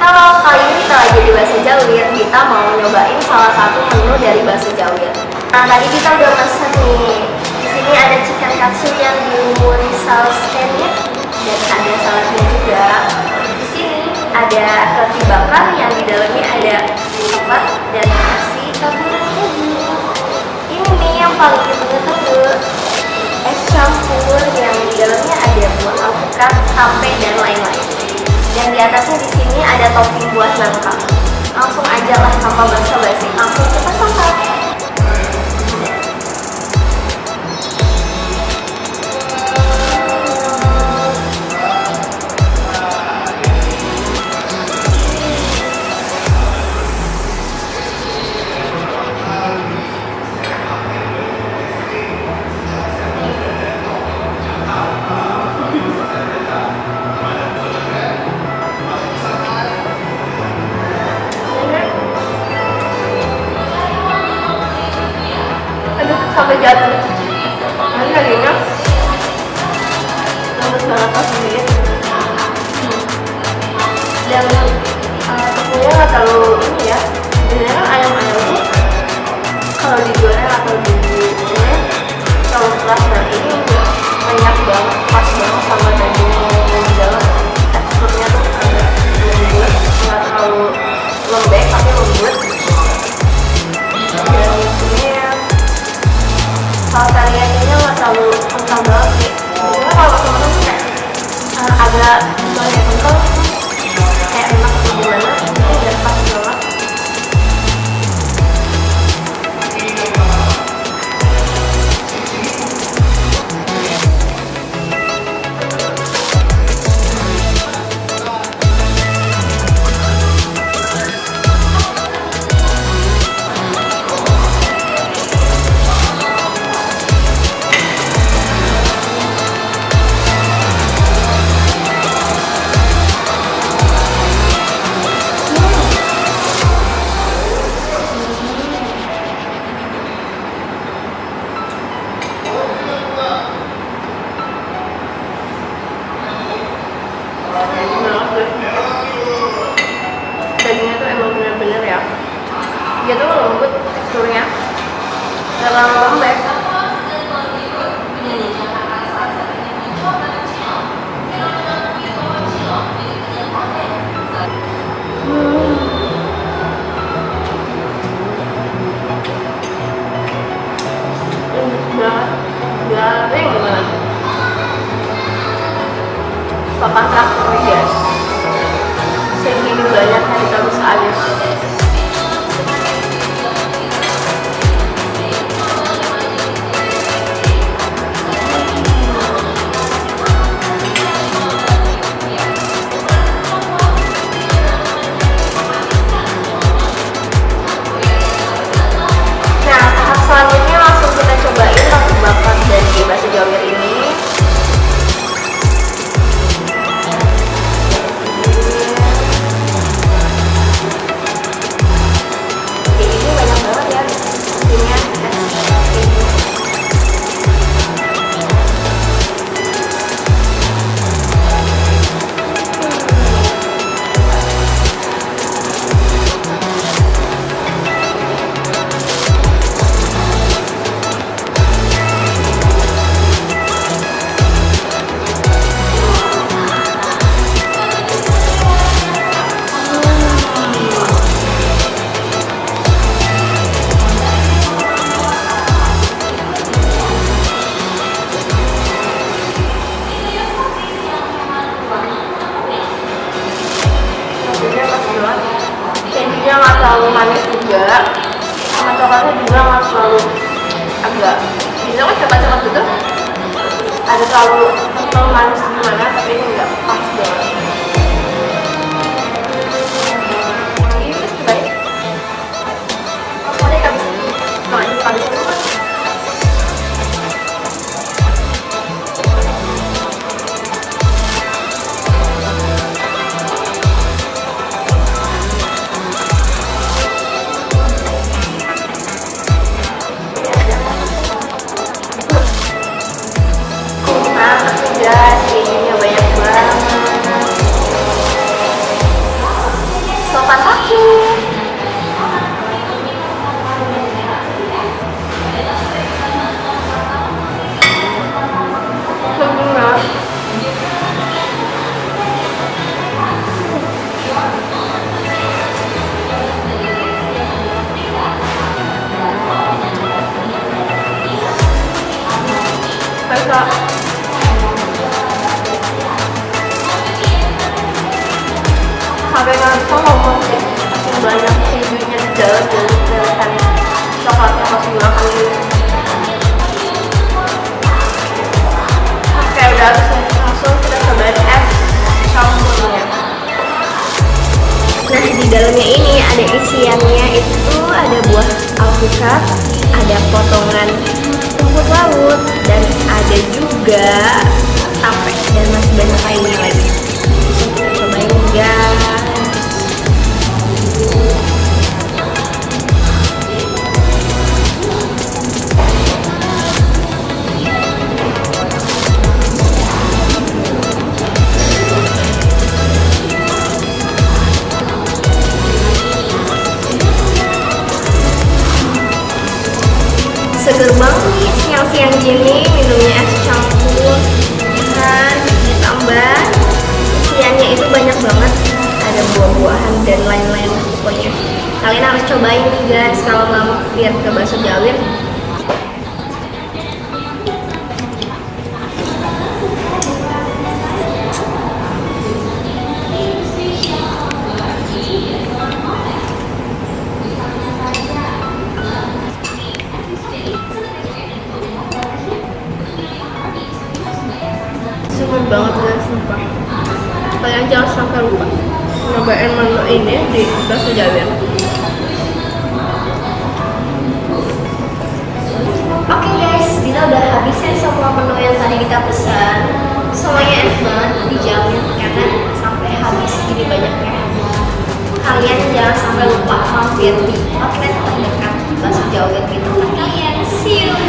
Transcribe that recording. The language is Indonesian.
Halo, kali ini kita lagi di Bakso Jawir. Kita mau nyobain salah satu menu dari Bakso Jawir. Nah, tadi kita udah pesen nih. Di sini ada chicken katsu yang dilumuri saus kennya dan ada saladnya juga. Di sini ada roti bakar yang di dalamnya ada coklat dan nasi taburan keju. Ini nih yang paling ditunggu-tunggu, es campur yang di dalamnya ada buah alpukat, tape dan lain-lain. Dan di atasnya di sini ada topping buah nangka. Langsung aja lah tanpa basa-basi, langsung kita santap. Sampai jatuh. Ini dagingnya lembut banget sendiri. Dan tepungnya nggak terlalu ini ya. Biasanya kan ayam-ayam tuh kalau digoreng atau dibuat terlalu keras, dan ini udah banyak banget, pas banget sama daging yang di dalam. Teksturnya tuh agak lembut, nggak terlalu lembek tapi lembut. Dan ini saus teriyaki-nya nggak terlalu kental banget sih. Biasanya kalau temen-temen kayak agak banyak kental, kayak enak atau gimana, ini udah pas banget. Dagingnya tuh emang bener-bener ya, dia tuh lembut teksturnya, dalam lembek. Garing banget. Papan traktor guys, segini banyaknya kita bisa habis. Nah, tahap selanjutnya langsung kita cobain roti bakar dari Bakso Jawir ini. Kejunya nggak terlalu manis juga, sama coklatnya juga nggak terlalu agak, bisa kan cepat-cepat gitu, ada terlalu kental manis gimana, tapi ini nggak pas banget. Ini terus baik. Pokoknya habis ini, habis itu kan. Guys, kejunya banyak banget. sampai nggak bisa ngomong sih, saking banyak kejunya di dalam dan kelihatan coklatnya pas dimakan ini. Oke, udah habis ya. Langsung kita cobain es campurnya. Nah, di dalamnya ini ada isiannya, itu ada buah alpukat, ada potongan rumput laut, dan ada juga tape, dan masih banyak lainnya lagi. Kita cobain guys. Seger banget nih siang-siang gini minumnya es campur, ya kan? Ditambah isiannya itu banyak banget, ada buah-buahan dan lain-lain pokoknya. Kalian harus cobain nih guys kalau mampir ke Bakso Jawir. Seger banget guys, sumpah. Kalian jangan sampai lupa nyobain menu ini di Bakso Jawir. Oke guys, kita udah habisin semua menu yang tadi kita pesan. Semuanya enak banget, dijamin karena sampai habis gini banyaknya. Kalian jangan sampai lupa mampir di outlet terdekat Bakso Jawir gitu. Kalian see you.